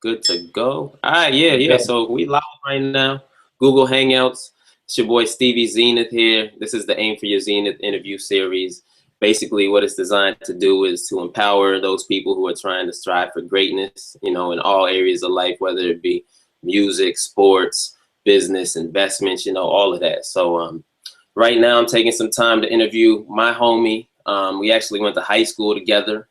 Good to go. All right, yeah. Yeah. So we live right now. Google Hangouts. It's your boy Stevie Zenith here. This is the Aim for Your Zenith interview series. Basically, what it's designed to do is to empower those people who are trying to strive for greatness, in all areas of life, whether it be music, sports, business, investments, all of that. So right now I'm taking some time to interview my homie. We actually went to high school together.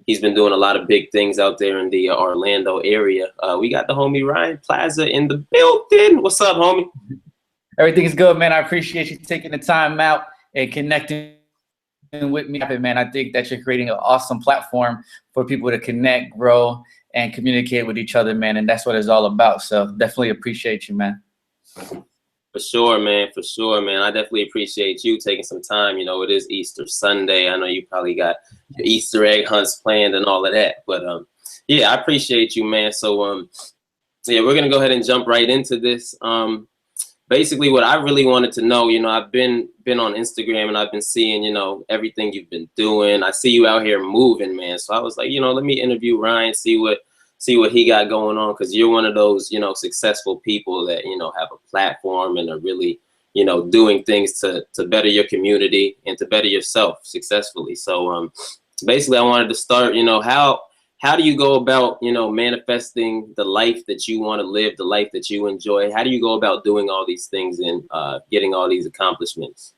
He's been doing a lot of big things out there in the Orlando area. We got the homie Ryan Plaza in the building. What's up, homie? Everything's good, man. I appreciate you taking the time out and connecting with me, man. I think that you're creating an awesome platform for people to connect, grow, and communicate with each other, man. And that's what it's all about. So definitely appreciate you, man. For sure, man. For sure, man. I definitely appreciate you taking some time. It is Easter Sunday. I know you probably got your Easter egg hunts planned and all of that. But yeah, I appreciate you, man. So yeah, we're gonna go ahead and jump right into this. Basically, what I really wanted to know, I've been on Instagram and I've been seeing, everything you've been doing. I see you out here moving, man. So I was like, let me interview Ryan, see what he got going on, because you're one of those, successful people that, have a platform and are really, doing things to better your community and to better yourself successfully. So basically, I wanted to start, how do you go about, manifesting the life that you want to live, the life that you enjoy? How do you go about doing all these things and getting all these accomplishments?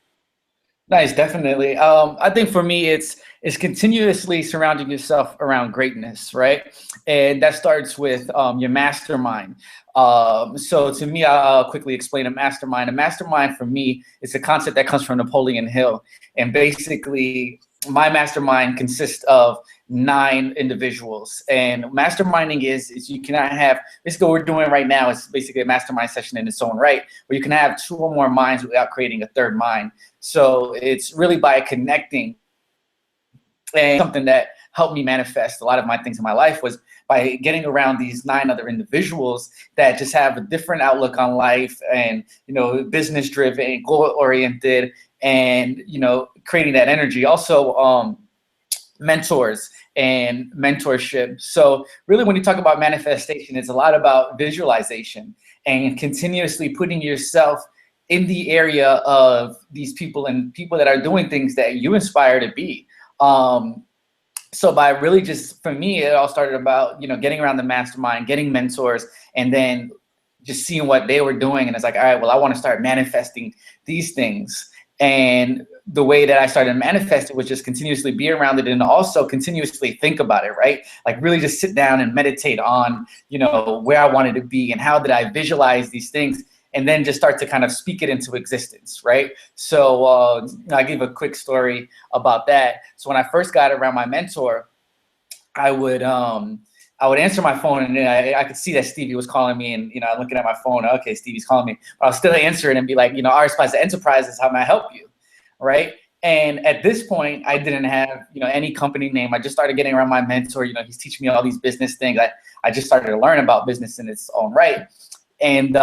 Nice, definitely. I think for me, it's continuously surrounding yourself around greatness, right? And that starts with your mastermind. So to me, I'll quickly explain a mastermind. A mastermind for me is a concept that comes from Napoleon Hill. And basically, my mastermind consists of 9 individuals. And masterminding is you cannot have, basically what we're doing right now is basically a mastermind session in its own right, where you can have 2 or more minds without creating a third mind. So it's really by connecting. And something that helped me manifest a lot of my things in my life was by getting around these 9 other individuals that just have a different outlook on life and, business driven, goal oriented, and, creating that energy. Also, mentors and mentorship. So really, when you talk about manifestation, it's a lot about visualization and continuously putting yourself in the area of these people and people that are doing things that you inspire to be. So by really just, for me, it all started about, getting around the mastermind, getting mentors, and then just seeing what they were doing. And it's like, all right, well, I want to start manifesting these things. And the way that I started manifesting was just continuously be around it and also continuously think about it, right? Like really just sit down and meditate on, where I wanted to be and how did I visualize these things, and then just start to kind of speak it into existence, right? So I give a quick story about that. So when I first got around my mentor, I would answer my phone, and I could see that Stevie was calling me, and I'm looking at my phone. Okay, Stevie's calling me, but I'll still answer it and be like, RS Plaza Enterprises, how may I help you, right? And at this point, I didn't have any company name. I just started getting around my mentor. He's teaching me all these business things. I just started to learn about business in its own right, and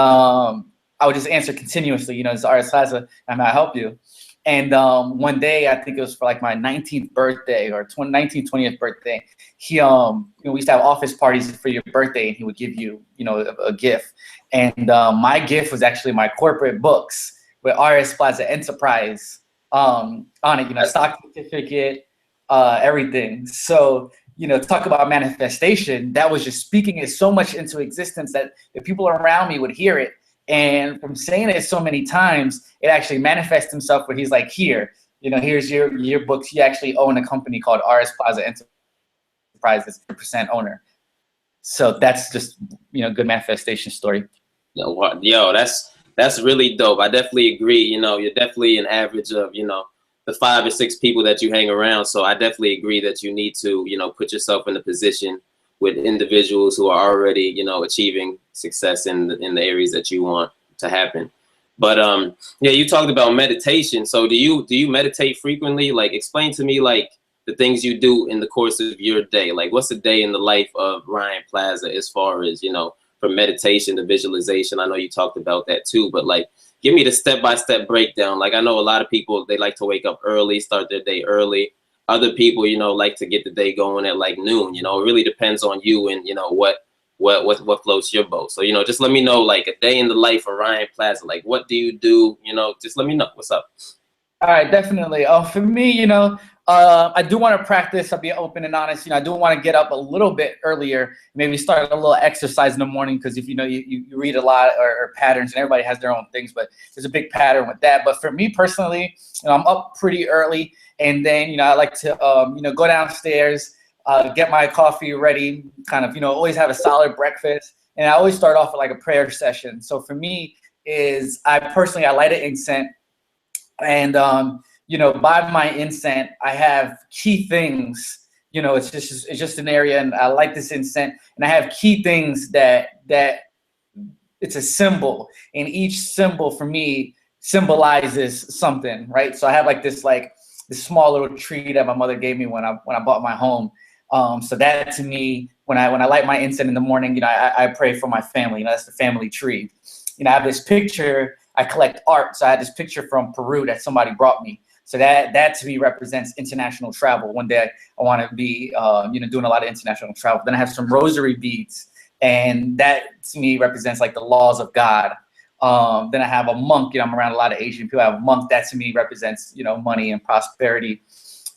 I would just answer continuously. It's RS Plaza, how may I help you? And one day, I think it was for like my 19th birthday or 19th, 20th birthday, he, we used to have office parties for your birthday, and he would give you, a gift. And my gift was actually my corporate books with RS Plaza Enterprise on it, stock certificate, everything. So, talk about manifestation. That was just speaking it so much into existence that the people around me would hear it. And from saying it so many times, it actually manifests himself where he's like, here's your books. You actually own a company called RS Plaza Enterprises, % owner. So that's just, good manifestation story. Yo, that's really dope. I definitely agree. You're definitely an average of, the 5 or 6 people that you hang around. So I definitely agree that you need to, put yourself in a position with individuals who are already, achieving success in the areas that you want to happen. But yeah, you talked about meditation. So do you meditate frequently? Like, explain to me like the things you do in the course of your day. Like, what's a day in the life of Ryan Plaza as far as, from meditation to visualization? I know you talked about that too, but like, give me the step-by-step breakdown. Like, I know a lot of people, they like to wake up early, start their day early. Other people, like to get the day going at like noon. It really depends on you and, what floats your boat. So, you know, just let me know, like, a day in the life of Ryan Plaza. Like, what do you do? You know, just let me know. What's up? All right, definitely. For me, you know, I do want to practice. I'll be open and honest. You know, I do want to get up a little bit earlier, maybe start a little exercise in the morning, because if you know, you read a lot or patterns, and everybody has their own things, but there's a big pattern with that. But for me personally, you know, I'm up pretty early, and then, you know, I like to, you know, go downstairs, get my coffee ready, kind of, you know, always have a solid breakfast, and I always start off with like a prayer session. So for me is I light an incense. And you know, by my incense, I have key things. You know, it's just an area, and I like this incense, and I have key things that it's a symbol, and each symbol for me symbolizes something, right? So I have like this small little tree that my mother gave me when I bought my home. So that to me, when I light my incense in the morning, you know, I pray for my family. You know, that's the family tree. You know, I have this picture. I collect art, so I had this picture from Peru that somebody brought me. So that to me represents international travel. One day I want to be, you know, doing a lot of international travel. Then I have some rosary beads, and that to me represents like the laws of God. Then I have a monk. You know, I'm around a lot of Asian people. I have a monk that to me represents, you know, money and prosperity.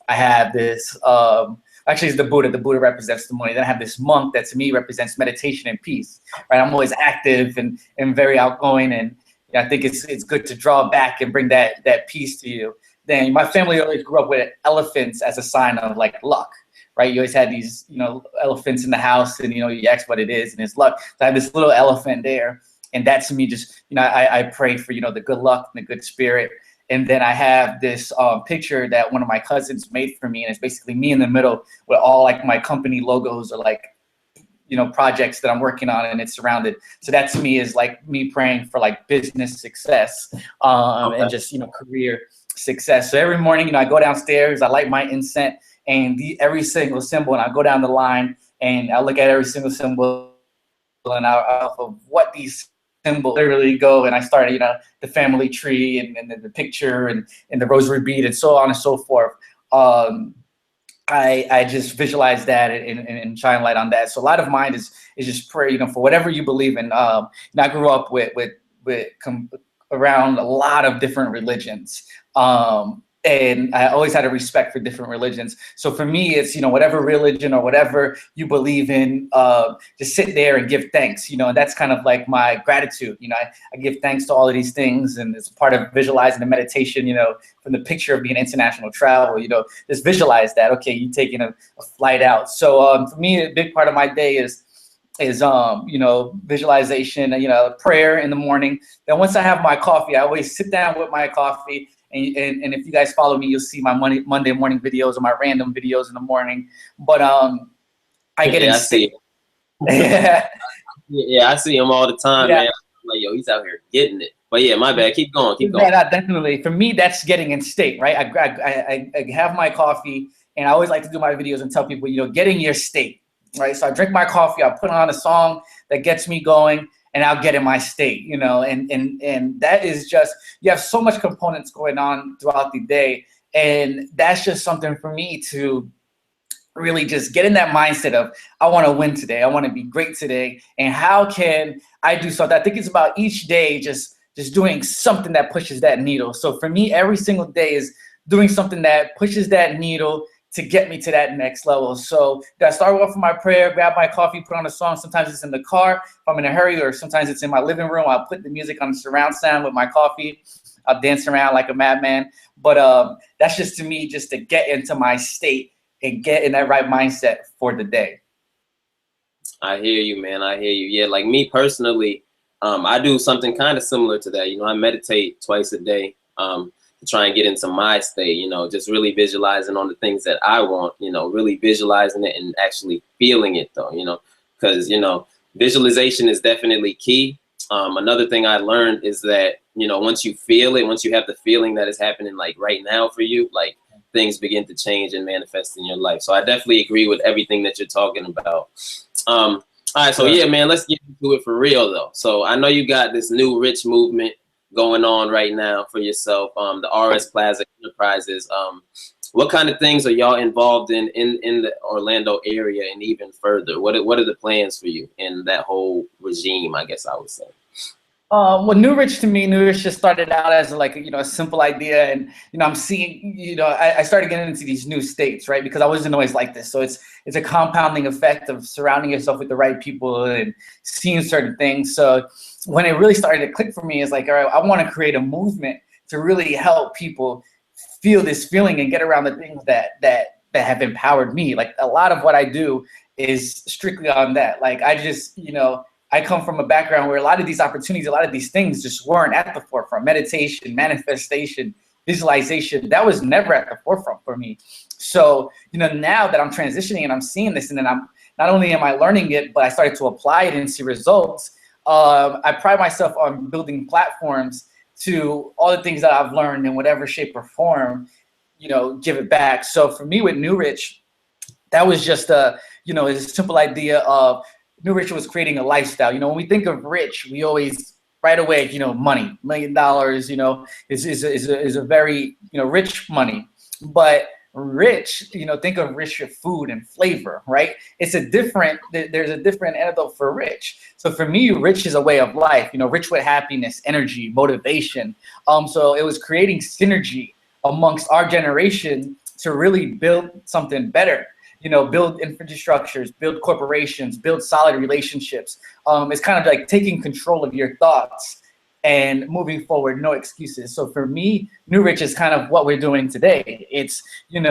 I have this. Actually, it's the Buddha. The Buddha represents the money. Then I have this monk that to me represents meditation and peace. Right, I'm always active and very outgoing, and I think it's good to draw back and bring that peace to you. Then my family always grew up with elephants as a sign of like luck, right? You always had these, you know, elephants in the house, and, you know, you ask what it is, and it's luck. So I have this little elephant there, and that to me just, you know, I pray for, you know, the good luck and the good spirit. And then I have this picture that one of my cousins made for me, and it's basically me in the middle with all like my company logos or like, you know, projects that I'm working on, and it's surrounded. So that to me is like me praying for like business success, Okay. and just, you know, career success. So every morning, you know, I go downstairs, I light my incense, and every single symbol, and I go down the line, and I look at every single symbol, and off of what these symbols literally go, and I start, you know, the family tree, and the picture, and the rosary bead, and so on and so forth. I just visualize that and shine light on that. So a lot of mine is just prayer, you know, for whatever you believe in. And I grew up with around a lot of different religions. And I always had a respect for different religions. So for me, it's, you know, whatever religion or whatever you believe in, just sit there and give thanks, you know, and that's kind of like my gratitude. You know, I give thanks to all of these things, and it's part of visualizing the meditation, you know, from the picture of being international travel, you know, just visualize that, okay, you taking a flight out. So for me, a big part of my day is you know, visualization, you know, prayer in the morning. Then once I have my coffee, I always sit down with my coffee. And if you guys follow me, you'll see my Monday morning videos or my random videos in the morning. But I get in state. Yeah, I see him all the time, Yeah. man. I'm like, yo, he's out here getting it. But yeah, my bad. Keep going. Yeah, definitely. For me, that's getting in state, right? I have my coffee, and I always like to do my videos and tell people, you know, get in your state, right? So I drink my coffee, I'll put on a song that gets me going, and I'll get in my state, you know, and that is just, you have so much components going on throughout the day, and that's just something for me to really just get in that mindset of, I want to win today, I want to be great today, and how can I do something? I think it's about each day just doing something that pushes that needle. So for me, every single day is doing something that pushes that needle to get me to that next level. So I start off with my prayer, grab my coffee, put on a song. Sometimes it's in the car if I'm in a hurry, or sometimes it's in my living room. I'll put the music on the surround sound with my coffee. I'll dance around like a madman. But that's just, to me, just to get into my state and get in that right mindset for the day. I hear you, man. I hear you. Yeah, like me personally, I do something kind of similar to that. You know, I meditate twice a day. To try and get into my state, you know, just really visualizing on the things that I want, you know, really visualizing it and actually feeling it though, you know, because, you know, visualization is definitely key. Another thing I learned is that, you know, once you feel it, once you have the feeling that is happening like right now for you, like things begin to change and manifest in your life. So I definitely agree with everything that you're talking about. All right, so yeah, man, let's get into it for real though. So I know you got this new rich movement going on right now for yourself, the RS Plaza Enterprises. what kind of things are y'all involved in the Orlando area and even further? What are the plans for you in that whole regime, I guess I would say? Well, New Rich to me, New Rich just started out as like, a simple idea. And, I'm seeing, I started getting into these new states, right? Because I wasn't always like this. So it's a compounding effect of surrounding yourself with the right people and seeing certain things. So when it really started to click for me, is like, all right, I want to create a movement to really help people feel this feeling and get around the things that have empowered me. Like a lot of what I do is strictly on that. Like I just, I come from a background where a lot of these opportunities, a lot of these things just weren't at the forefront. Meditation, manifestation, visualization, that was never at the forefront for me. So, now that I'm transitioning and I'm seeing this, and then not only am I learning it, but I started to apply it and see results. I pride myself on building platforms to all the things that I've learned in whatever shape or form, give it back. So for me with New Rich, that was just a simple idea of New Rich was creating a lifestyle. When we think of rich, we always right away, money, $1 million, is a very, rich money. But rich, think of rich food and flavor, right? There's a different antidote for rich. So for me, rich is a way of life, rich with happiness, energy, motivation. So it was creating synergy amongst our generation to really build something better. Build infrastructures, build corporations, build solid relationships. It's kind of like taking control of your thoughts and moving forward, no excuses. So for me, New Rich is kind of what we're doing today. It's, you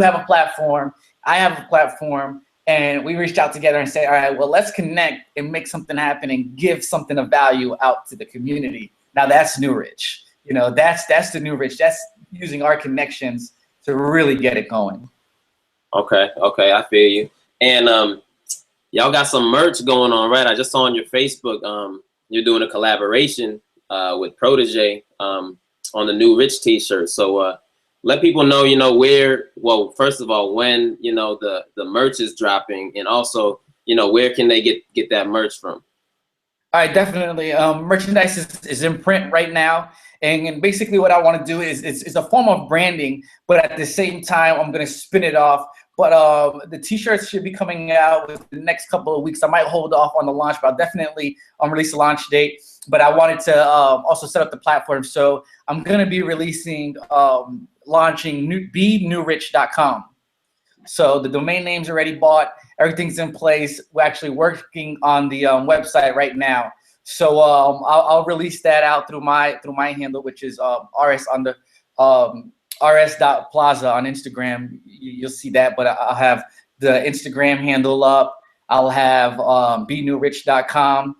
have a platform, I have a platform, and we reached out together and say, all right, well, let's connect and make something happen and give something of value out to the community. Now that's New Rich. That's the New Rich. That's using our connections to really get it going. Okay, I feel you. And y'all got some merch going on, right? I just saw on your Facebook, you're doing a collaboration with Protege on the New Rich t-shirt. So let people know, where, well, first of all, when, the merch is dropping, and also, where can they get that merch from? All right, definitely. Merchandise is in print right now. And basically what I want to do is it's a form of branding, but at the same time, I'm going to spin it off. But the t-shirts should be coming out within the next couple of weeks. I might hold off on the launch, but I'll definitely release the launch date. But I wanted to also set up the platform. So I'm going to be releasing, launching benewrich.com. So the domain name's already bought. Everything's in place. We're actually working on the website right now. So I'll release that out through my handle, which is rs.plaza on Instagram. You'll see that, but I'll have the Instagram handle up. I'll have benewrich.com.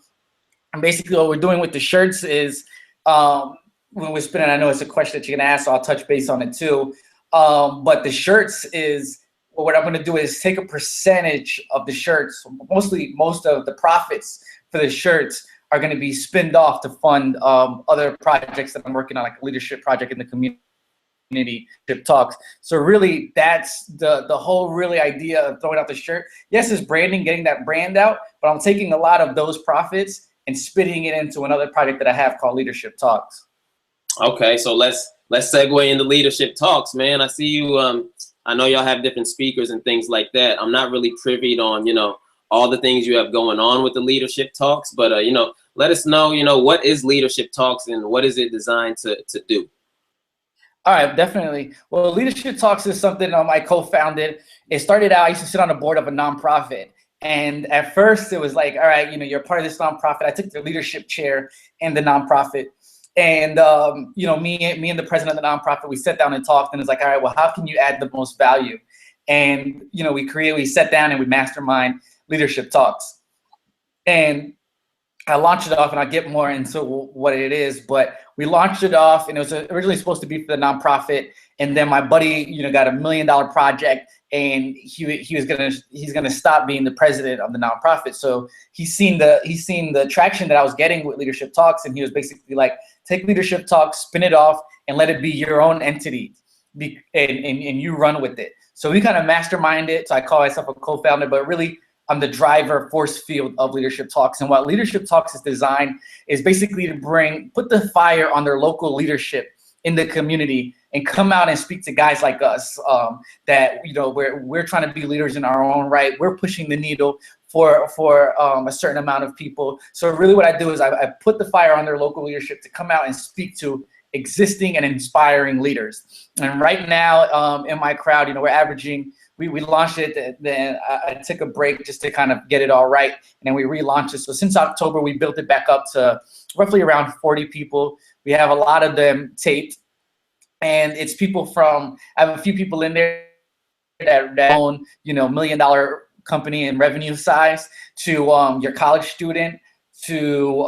And basically what we're doing with the shirts is when we're spinning, I know it's a question that you're gonna ask, so I'll touch base on it too. But the shirts is, well, what I'm gonna do is take a percentage of the shirts, most of the profits for the shirts are going to be spinned off to fund other projects that I'm working on, like a leadership project in the community talks. So really, that's the whole really idea of throwing out the shirt. Yes, it's branding, getting that brand out, but I'm taking a lot of those profits and spitting it into another project that I have called Leadership Talks. Okay, so let's segue into Leadership Talks, man. I see you. I know y'all have different speakers and things like that. I'm not really privy on all the things you have going on with the Leadership Talks, but let us know, what is Leadership Talks and what is it designed to do? All right, definitely. Well, Leadership Talks is something I co-founded. It started out, I used to sit on the board of a nonprofit. And at first it was like, all right, you're part of this nonprofit. I took the leadership chair in the nonprofit. And, me and the president of the nonprofit, we sat down and talked, and it's like, all right, well, how can you add the most value? And, we sat down and we mastermind Leadership Talks. And I launched it off, and I'll get more into what it is, but we launched it off, and it was originally supposed to be for the nonprofit. And then my buddy, got $1 million project, and he's gonna stop being the president of the nonprofit. So he's seen the traction that I was getting with Leadership Talks, and he was basically like, take Leadership Talks, spin it off, and let it be your own entity, and you run with it. So we kind of mastermind it. So I call myself a co-founder, but really, I'm the driver force field of Leadership Talks. And what Leadership Talks is designed is basically to put the fire on their local leadership in the community and come out and speak to guys like us that, you know, we're trying to be leaders in our own right. We're pushing the needle for a certain amount of people. So really what I do is I put the fire on their local leadership to come out and speak to existing and inspiring leaders. And right now in my crowd, you know, we're averaging, we launched it, then I took a break just to kind of get it all right, and then we relaunched it. So since October, we built it back up to roughly around 40 people. We have a lot of them taped, and it's people from, I have a few people in there that own, you know, $1 million company in revenue size, to your college student, to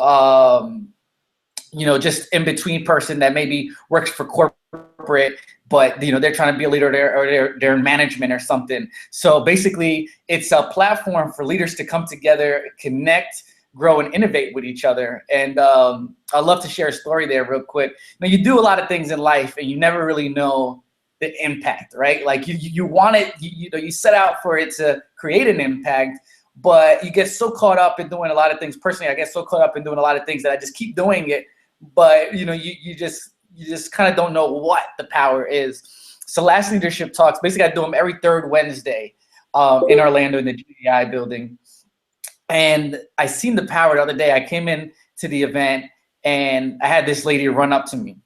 you know, just in between person that maybe works for corporate, but you know, they're trying to be a leader there, or they're in management or something. So basically, it's a platform for leaders to come together, connect, grow, and innovate with each other. And I'd love to share a story there real quick. Now, you do a lot of things in life, and you never really know the impact, right? Like you want it, you know, you set out for it to create an impact, but you get so caught up in doing a lot of things. Personally, I get so caught up in doing a lot of things that I just keep doing it. But you know, you just kind of don't know what the power is. So Last Leadership Talks, basically I do them every third Wednesday in Orlando in the GDI building. And I seen the power the other day. I came in to the event and I had this lady run up to me.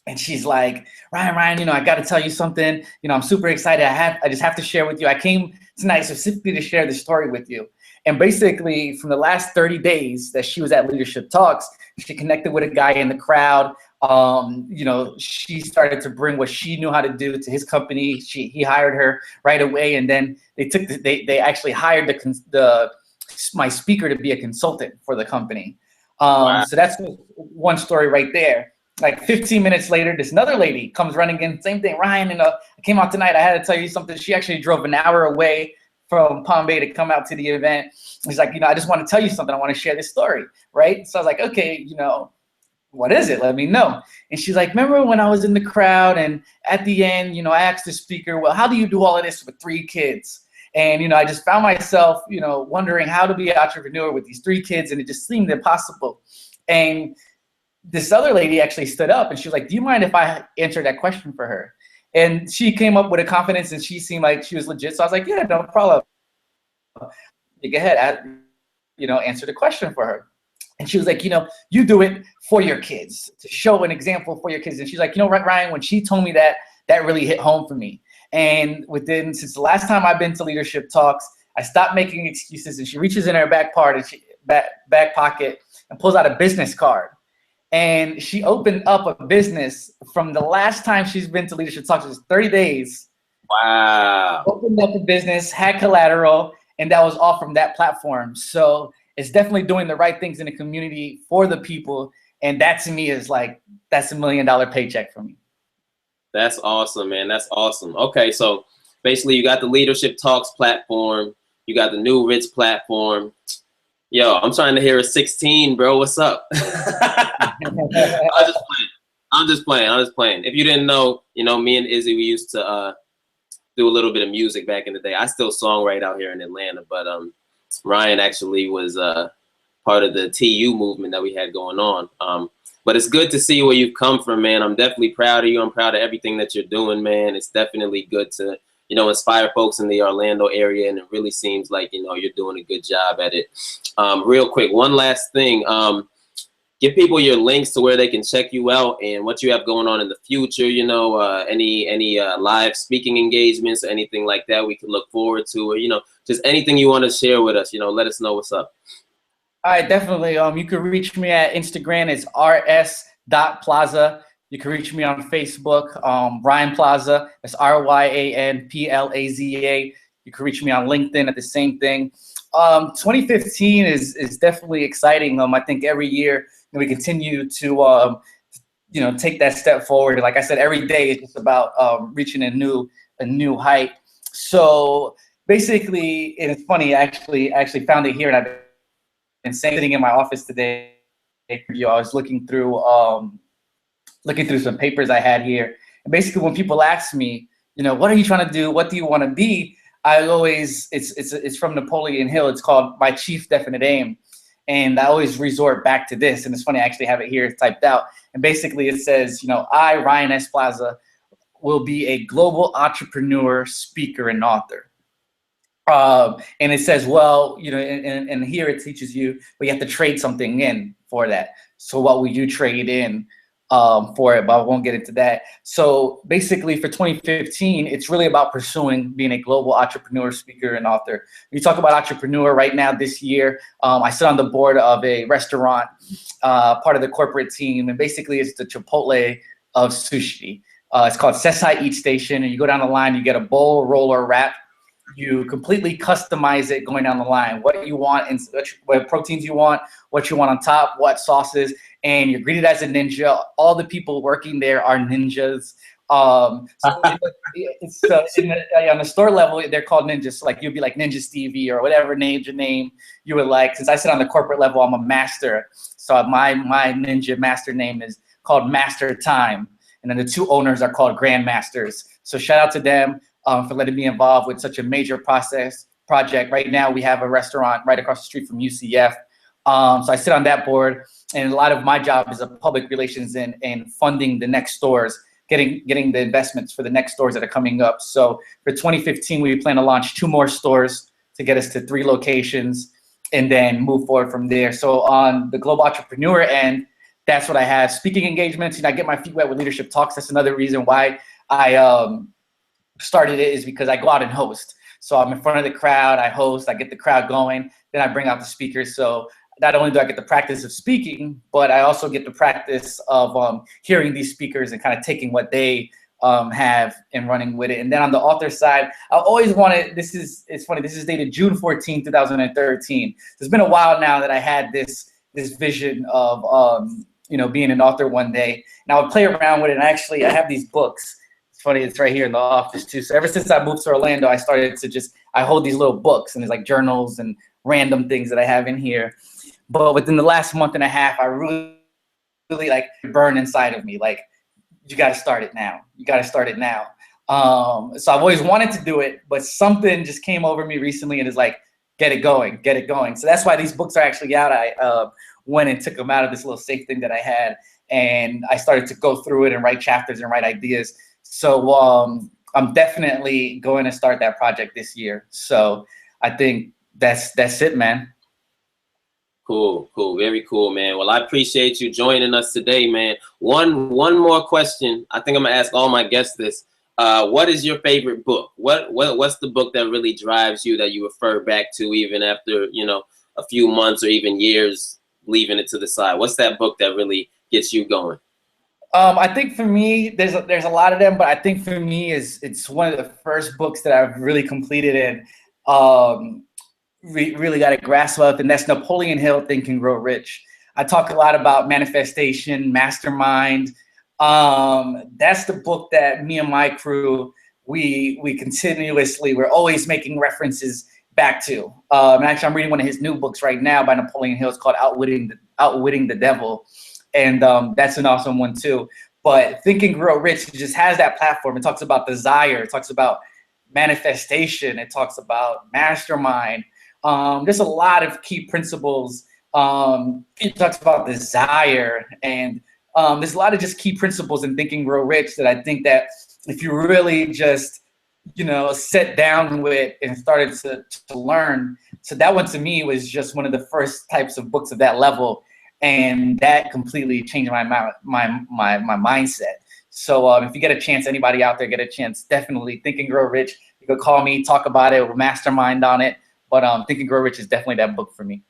And she's like, Ryan, you know, I got to tell you something. You know, I'm super excited. I just have to share with you. I came tonight specifically to share this story with you. And basically, from the last 30 days that she was at Leadership Talks, she connected with a guy in the crowd. You know, she started to bring what she knew how to do to his company. He hired her right away, and then they actually hired my speaker to be a consultant for the company. Wow. So that's one story right there. Like 15 minutes later, this another lady comes running in, same thing. Ryan, you know, I came out tonight. I had to tell you something. She actually drove an hour away from Palm Bay to come out to the event. He's like, you know, I just want to tell you something. I want to share this story, right? So I was like, okay, you know, what is it? Let me know. And she's like, remember when I was in the crowd and at the end, you know, I asked the speaker, well, how do you do all of this with 3 kids? And, you know, I just found myself, you know, wondering how to be an entrepreneur with these 3 kids, and it just seemed impossible. And this other lady actually stood up and she was like, do you mind if I answer that question for her? And she came up with a confidence and she seemed like she was legit. So I was like, yeah, no problem. You go ahead, you know, answer the question for her. And she was like, you know, you do it for your kids, to show an example for your kids. And she's like, you know, Ryan, when she told me that, that really hit home for me. And since the last time I've been to Leadership Talks, I stopped making excuses. And she reaches in her back pocket and pulls out a business card. And she opened up a business from the last time she's been to Leadership Talks, which was 30 days. Wow. Opened up a business, had collateral, and that was all from that platform. So it's definitely doing the right things in the community for the people. And that to me is like, that's $1 million paycheck for me. That's awesome, man. That's awesome. Okay, so basically you got the Leadership Talks platform. You got the New Rich platform. Yo, I'm trying to hear a 16, bro. What's up? I'm just playing. If you didn't know, you know, me and Izzy, we used to do a little bit of music back in the day. I still songwrite out here in Atlanta, but Ryan actually was part of the TU movement that we had going on. But it's good to see where you've come from, man. I'm definitely proud of you. I'm proud of everything that you're doing, man. It's definitely good to, you know, inspire folks in the Orlando area, and it really seems like, you know, you're doing a good job at it. Real quick, one last thing. Give people your links to where they can check you out and what you have going on in the future. You know, any live speaking engagements or anything like that we can look forward to, or, you know, just anything you want to share with us. You know, let us know what's up. All right, definitely. You can reach me at Instagram. It's rs.plaza. You can reach me on Facebook, Ryan Plaza. That's RYANPLAZA. You can reach me on LinkedIn at the same thing. 2015 is definitely exciting. I think every year we continue to you know, take that step forward. Like I said, every day is just about reaching a new height. So basically, and it's funny, I actually found it here, and I've been sitting in my office today. I was looking through some papers I had here. And basically, when people ask me, you know, what are you trying to do? What do you want to be? I always, it's from Napoleon Hill. It's called My Chief Definite Aim. And I always resort back to this. And it's funny, I actually have it here typed out. And basically it says, you know, I, Ryan S. Plaza, will be a global entrepreneur, speaker, and author. And it says, well, you know, and here it teaches you, but you have to trade something in for that. So what would you trade in for it? But I won't get into that. So basically for 2015, it's really about pursuing being a global entrepreneur, speaker, and author. When you talk about entrepreneur right now this year, I sit on the board of a restaurant, part of the corporate team, and basically it's the Chipotle of sushi. It's called Sesai Eat Station, and you go down the line, you get a bowl, roll, or wrap. You completely customize it going down the line, what you want and what proteins you want, what you want on top, what sauces, and you're greeted as a ninja. All the people working there are ninjas. On the store level, they're called ninjas. So like you'd be like Ninja Stevie or whatever name you would like. Since I sit on the corporate level, I'm a master. So my ninja master name is called Master Time. And then the two owners are called Grandmasters. So shout out to them for letting me involved with such a major project. Right now, we have a restaurant right across the street from UCF. So I sit on that board, and a lot of my job is public relations and funding the next stores, getting the investments for the next stores that are coming up. So for 2015, we plan to launch 2 more stores to get us to 3 locations and then move forward from there. So on the global entrepreneur end, that's what I have. Speaking engagements, you know, I get my feet wet with leadership talks. That's another reason why I started it, is because I go out and host. So I'm in front of the crowd, I host, I get the crowd going, then I bring out the speakers. So not only do I get the practice of speaking, but I also get the practice of hearing these speakers and kind of taking what they have and running with it. And then on the author side, I always wanted, it's funny, this is dated June 14, 2013. It's been a while now that I had this vision of, you know, being an author one day. And I would play around with it, and actually I have these books. It's funny, it's right here in the office too. So ever since I moved to Orlando, I started to I hold these little books, and there's like journals and random things that I have in here. But within the last month and a half, I really like burn inside of me. Like, you got to start it now. You got to start it now. So I've always wanted to do it, but something just came over me recently and is like, get it going, get it going. So that's why these books are actually out. I went and took them out of this little safe thing that I had, and I started to go through it and write chapters and write ideas. So I'm definitely going to start that project this year. So I think that's it, man. Cool, very cool, man. Well, I appreciate you joining us today, man. One more question. I think I'm gonna ask all my guests this. What is your favorite book? What's the book that really drives you, that you refer back to even after, you know, a few months or even years leaving it to the side? What's that book that really gets you going? I think for me, there's a lot of them, but I think for me it's one of the first books that I've really completed and really got a grasp of, and that's Napoleon Hill, Think and Grow Rich. I talk a lot about manifestation, mastermind. That's the book that me and my crew, we continuously, we're always making references back to. And actually, I'm reading one of his new books right now by Napoleon Hill. It's called Outwitting the Devil. And that's an awesome one too. But Think and Grow Rich just has that platform. It talks about desire. It talks about manifestation. It talks about mastermind. There's a lot of key principles. It talks about desire, and there's a lot of just key principles in Think and Grow Rich that I think that if you really just, you know, sit down with and started to learn. So that one to me was just one of the first types of books of that level. And that completely changed my mindset. So if you get a chance, anybody out there get a chance, definitely Think and Grow Rich. You can call me, talk about it, we'll mastermind on it. But Think and Grow Rich is definitely that book for me.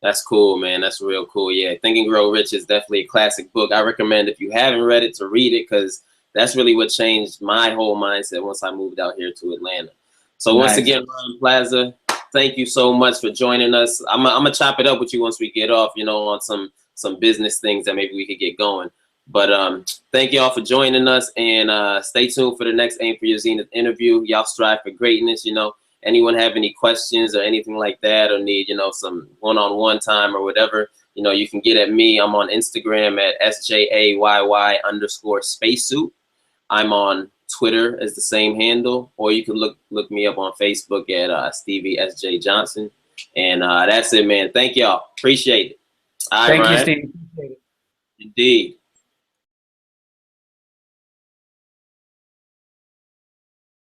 That's cool, man. That's real cool. Yeah, Think and Grow Rich is definitely a classic book. I recommend, if you haven't read it, to read it, because that's really what changed my whole mindset once I moved out here to Atlanta. So once again, Ryan Plaza, thank you so much for joining us. I'm gonna chop it up with you once we get off, you know, on some business things that maybe we could get going. But thank y'all for joining us, and stay tuned for the next Aim for Your Zenith interview. Y'all strive for greatness. You know, anyone have any questions or anything like that, or need, you know, some one-on-one time or whatever, you know, you can get at me. I'm on Instagram at SJAYY_spacesuit. I'm on Twitter as the same handle, or you can look me up on Facebook at Stevie SJ Johnson. And that's it, man. Thank y'all. Appreciate it. All right, Thank you, Ryan. Steve. Appreciate it. Indeed.